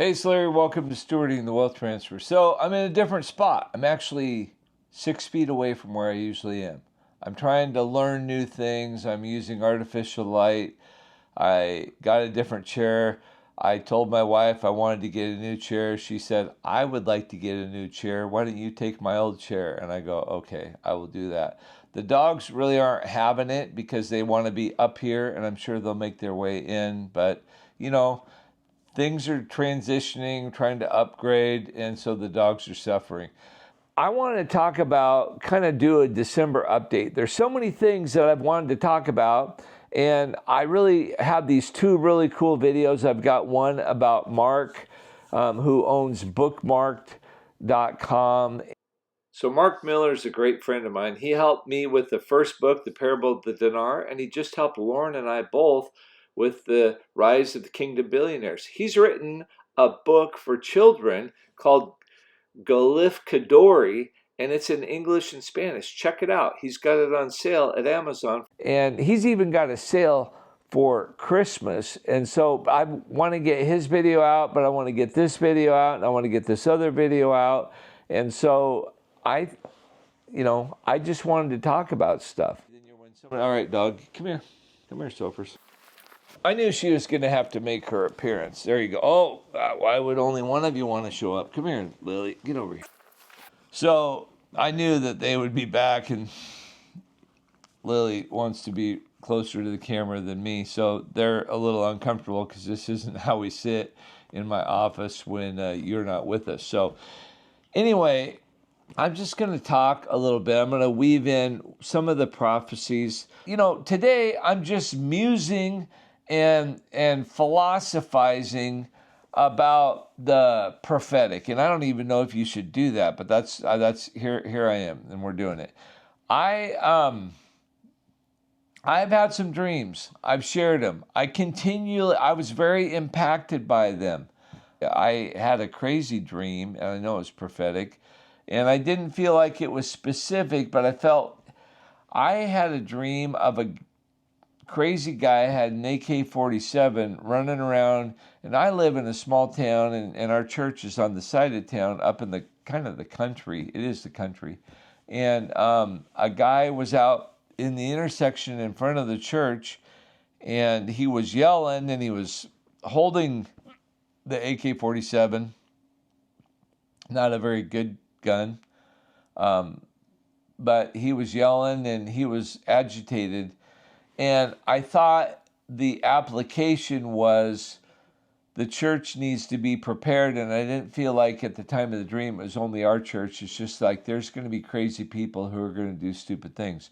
Hey, it's Larry. Welcome to Stewarding the Wealth Transfer. So I'm in a different spot. I'm actually 6 feet away from where I usually am. I'm trying to learn new things. I'm using artificial light. I got a different chair. I told my wife I wanted to get a new chair. She said, I would like to get a new chair. Why don't you take my old chair? And I go, okay, I will do that. The dogs really aren't having it because they want to be up here, and I'm sure they'll make their way in. But, things are transitioning, trying to upgrade, and so the dogs are suffering. I want to talk about, kind of do a December update. There's so many things that I've wanted to talk about, and I really have these two really cool videos. I've got one about Mark, who owns bookmarked.com. So Mark Miller is a great friend of mine. He helped me with the first book, The Parable of the Dinar, and he just helped Lauren and I both with the Rise of the Kingdom Billionaires. He's written a book for children called Galif Kadori, and it's in English and Spanish. Check it out. He's got it on sale at Amazon. And he's even got a sale for Christmas. And so I want to get his video out, but I want to get this video out, and I want to get this other video out. And so I just wanted to talk about stuff. All right, dog, come here. Come here, Sophers. I knew she was going to have to make her appearance. There you go. Oh, why would only one of you want to show up? Come here, Lily. Get over here. So I knew that they would be back, and Lily wants to be closer to the camera than me. So they're a little uncomfortable because this isn't how we sit in my office when you're not with us. So anyway, I'm just going to talk a little bit. I'm going to weave in some of the prophecies. Today I'm just musing and philosophizing about the prophetic, and I don't even know if you should do that, but that's here I am, and we're doing it. I've had some dreams. I've shared them. I was very impacted by them. I had a crazy dream, and I know it's prophetic, and I didn't feel like it was specific, but I had a dream of a crazy guy had an AK-47 running around, and I live in a small town, and our church is on the side of town up in the kind of the country. It is the country. And a guy was out in the intersection in front of the church, and he was yelling, and he was holding the AK-47, not a very good gun, but he was yelling, and he was agitated. And I thought the application was the church needs to be prepared, and I didn't feel like at the time of the dream it was only our church. It's just like there's going to be crazy people who are going to do stupid things.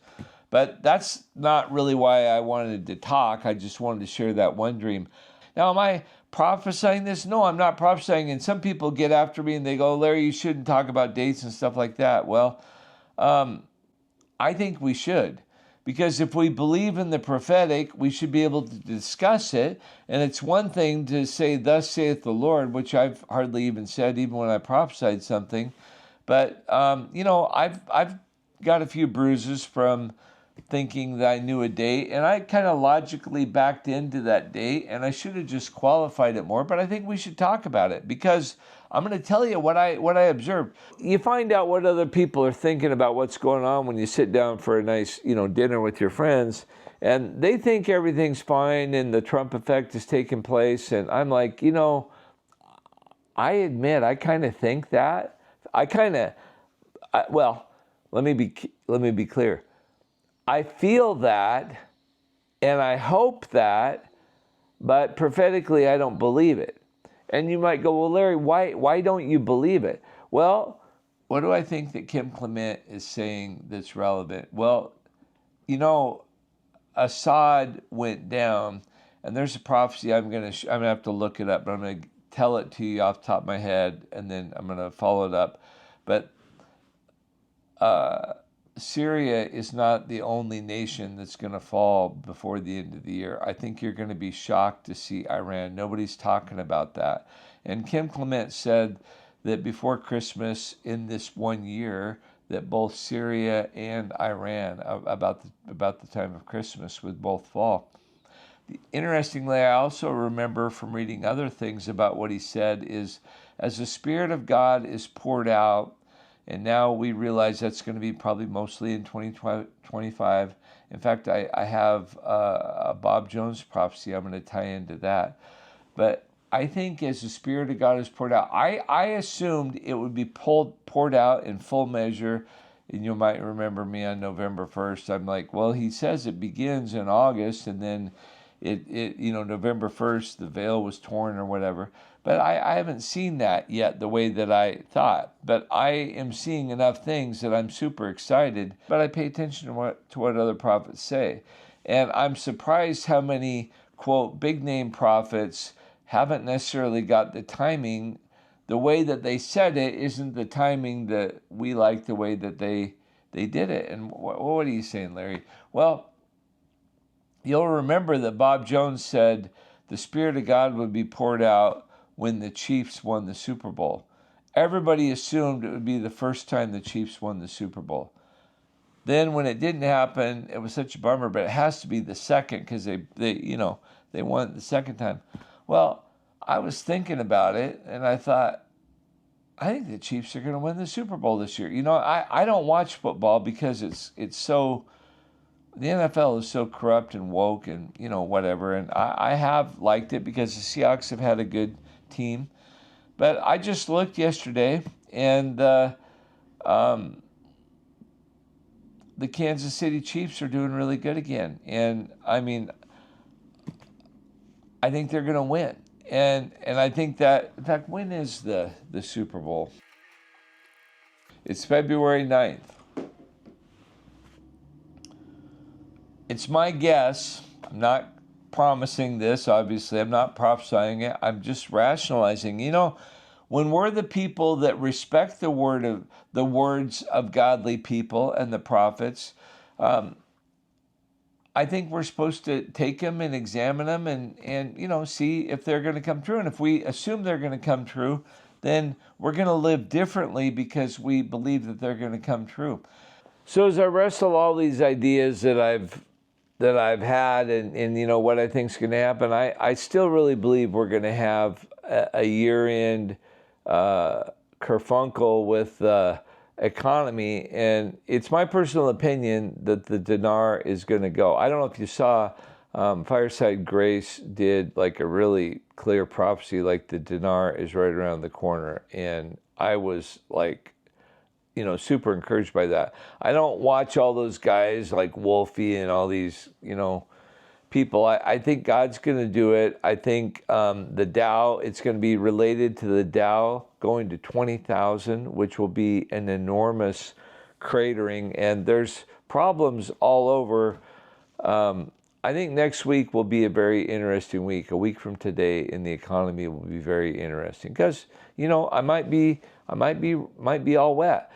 But that's not really why I wanted to talk. I just wanted to share that one dream. Now, am I prophesying this? No, I'm not prophesying. And some people get after me and they go, Larry, you shouldn't talk about dates and stuff like that. Well, I think we should. Because if we believe in the prophetic, we should be able to discuss it. And it's one thing to say, thus saith the Lord, which I've hardly even said, even when I prophesied something. But, I've got a few bruises from thinking that I knew a date. And I kind of logically backed into that date. And I should have just qualified it more. But I think we should talk about it because I'm going to tell you what I observed. You find out what other people are thinking about what's going on when you sit down for a nice, dinner with your friends, and they think everything's fine and the Trump effect is taking place. And I'm like, I admit I kind of think that. Let me be clear. I feel that, and I hope that, but prophetically I don't believe it. And you might go, well, Larry, why don't you believe it? Well, what do I think that Kim Clement is saying that's relevant? Well, Assad went down, and there's a prophecy. I'm gonna have to look it up, but I'm gonna tell it to you off the top of my head, and then I'm gonna follow it up. But Syria is not the only nation that's going to fall before the end of the year. I think you're going to be shocked to see Iran. Nobody's talking about that. And Kim Clement said that before Christmas in this 1 year, that both Syria and Iran, about the time of Christmas, would both fall. Interestingly, I also remember from reading other things about what he said is, as the Spirit of God is poured out, and now we realize that's going to be probably mostly in 2025. In fact, I have a Bob Jones prophecy I'm going to tie into that. But I think as the Spirit of God is poured out, I assumed it would be poured out in full measure. And you might remember me on November 1st. I'm like, well, he says it begins in August, and then November 1st, the veil was torn or whatever. But I haven't seen that yet the way that I thought. But I am seeing enough things that I'm super excited. But I pay attention to what other prophets say. And I'm surprised how many, quote, big name prophets haven't necessarily got the timing. The way that they said it isn't the timing that we like, the way that they did it. And what are you saying, Larry? Well, you'll remember that Bob Jones said the Spirit of God would be poured out when the Chiefs won the Super Bowl. Everybody assumed it would be the first time the Chiefs won the Super Bowl. Then when it didn't happen, it was such a bummer, but it has to be the second because they won it the second time. Well, I was thinking about it and I thought, I think the Chiefs are going to win the Super Bowl this year. I don't watch football because it's so, the NFL is so corrupt and woke and, whatever. And I have liked it because the Seahawks have had a good team. But I just looked yesterday and the Kansas City Chiefs are doing really good again. And I mean, I think they're going to win. And I think that, in fact, when is the Super Bowl? It's February 9th. It's my guess. I'm not promising this, obviously. I'm not prophesying it. I'm just rationalizing. When we're the people that respect the words of godly people and the prophets, I think we're supposed to take them and examine them and see if they're going to come true. And if we assume they're going to come true, then we're going to live differently because we believe that they're going to come true. So as I wrestle all these ideas that I've had and what I think is going to happen, I still really believe we're going to have a year-end kerfunkel with the economy, and it's my personal opinion that the dinar is going to go. I don't know if you saw Fireside Grace did like a really clear prophecy, like the dinar is right around the corner, and I was like, super encouraged by that. I don't watch all those guys like Wolfie and all these, people. I think God's going to do it. I think the Dow, it's going to be related to the Dow going to 20,000, which will be an enormous cratering. And there's problems all over. I think next week will be a very interesting week. A week from today in the economy will be very interesting because, I might be all wet.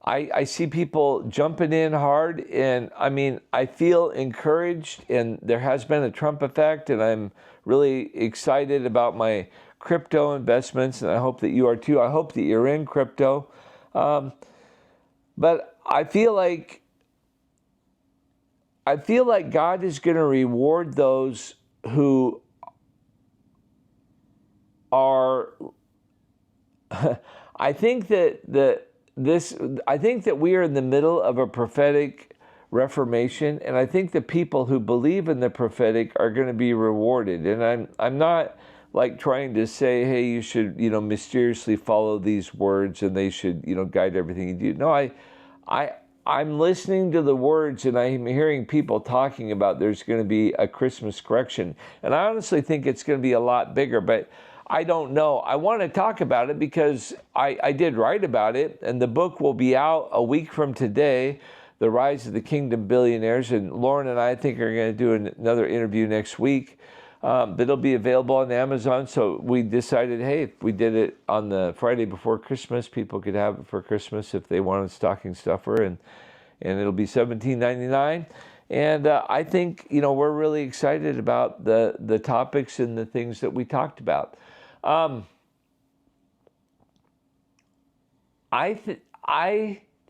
I see people jumping in hard, and I feel encouraged, and there has been a Trump effect, and I'm really excited about my crypto investments, and I hope that you are too. I hope that you're in crypto. But I feel like God is going to reward those who are I think that we are in the middle of a prophetic reformation, and I think the people who believe in the prophetic are going to be rewarded. And I'm not like trying to say, hey, you should mysteriously follow these words and they should guide everything you do. No, I'm listening to the words and I'm hearing people talking about there's going to be a Christmas correction, and I honestly think it's going to be a lot bigger, but I don't know. I want to talk about it because I did write about it, and the book will be out a week from today, The Rise of the Kingdom Billionaires, and Lauren and I think are going to do another interview next week. But it'll be available on Amazon, so we decided, hey, if we did it on the Friday before Christmas, people could have it for Christmas if they wanted stocking stuffer, and it'll be $17.99. And I think, we're really excited about the topics and the things that we talked about. I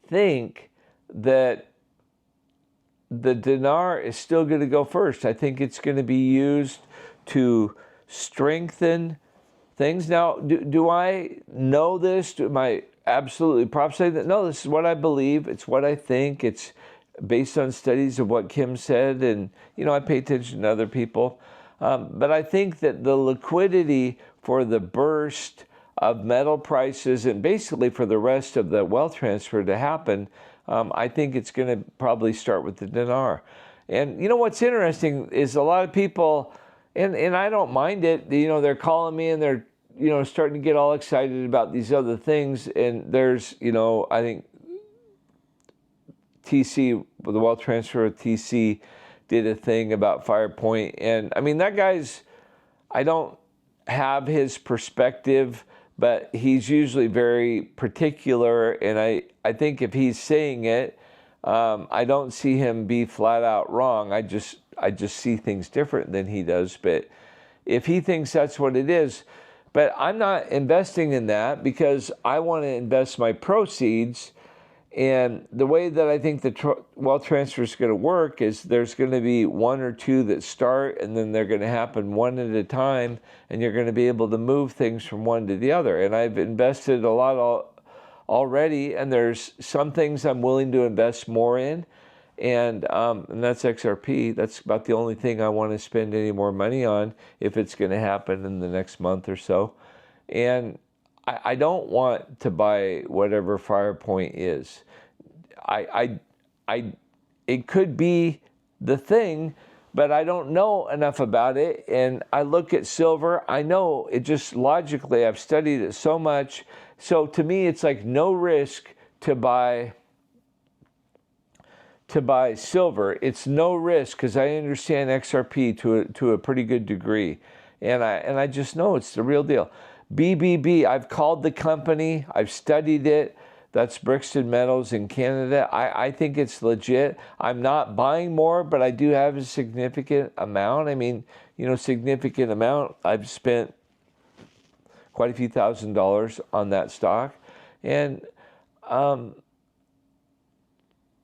think that the dinar is still going to go first. I think it's going to be used to strengthen things. Now, do I know this? Am I absolutely prophesying that? No, this is what I believe. It's what I think. It's based on studies of what Kim said, and I pay attention to other people. But I think that the liquidity for the burst of metal prices and basically for the rest of the wealth transfer to happen, I think it's going to probably start with the dinar. And what's interesting is a lot of people, and I don't mind it, they're calling me and they're starting to get all excited about these other things. And there's, I think TC, the wealth transfer of TC, did a thing about FirePoint. And I mean, that guy's, I don't have his perspective, but he's usually very particular. And I think if he's saying it, I don't see him be flat out wrong. I just see things different than he does. But if he thinks that's what it is, but I'm not investing in that because I want to invest my proceeds. And the way that I think the wealth transfer is going to work is there's going to be one or two that start, and then they're going to happen one at a time, and you're going to be able to move things from one to the other. And I've invested a lot already, and there's some things I'm willing to invest more in, and that's XRP. That's about the only thing I want to spend any more money on if it's going to happen in the next month or so. And I don't want to buy whatever FirePoint is. It could be the thing, but I don't know enough about it. And I look at silver. I know it just logically. I've studied it so much. So to me, it's like no risk to buy silver. It's no risk because I understand XRP to a pretty good degree, and I just know it's the real deal. BBB, I've called the company, I've studied it. That's Brixton Metals in Canada. I think it's legit. I'm not buying more, but I do have a significant amount. I mean, significant amount. I've spent quite a few $1,000s on that stock. And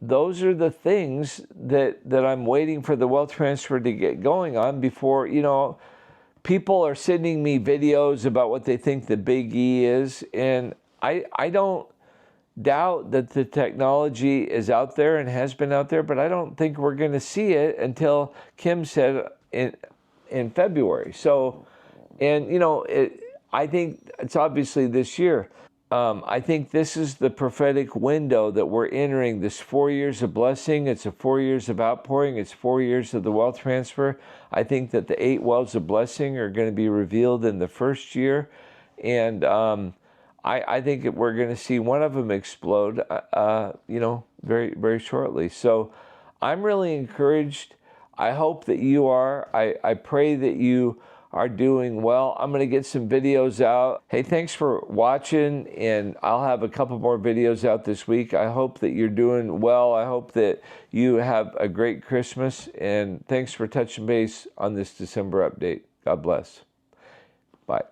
those are the things that I'm waiting for the wealth transfer to get going on before, people are sending me videos about what they think the big E is. And I don't doubt that the technology is out there and has been out there, but I don't think we're going to see it until Kim said in February. So, and I think it's obviously this year. I think this is the prophetic window that we're entering, this 4 years of blessing. It's a 4 years of outpouring. It's 4 years of the wealth transfer. I think that the 8 wells of blessing are going to be revealed in the first year. And I think we're going to see one of them explode, very, very shortly. So I'm really encouraged. I hope that you are. I pray that you are doing well. I'm going to get some videos out. Hey, thanks for watching, and I'll have a couple more videos out this week. I hope that you're doing well. I hope that you have a great Christmas, and thanks for touching base on this December update. God bless. Bye.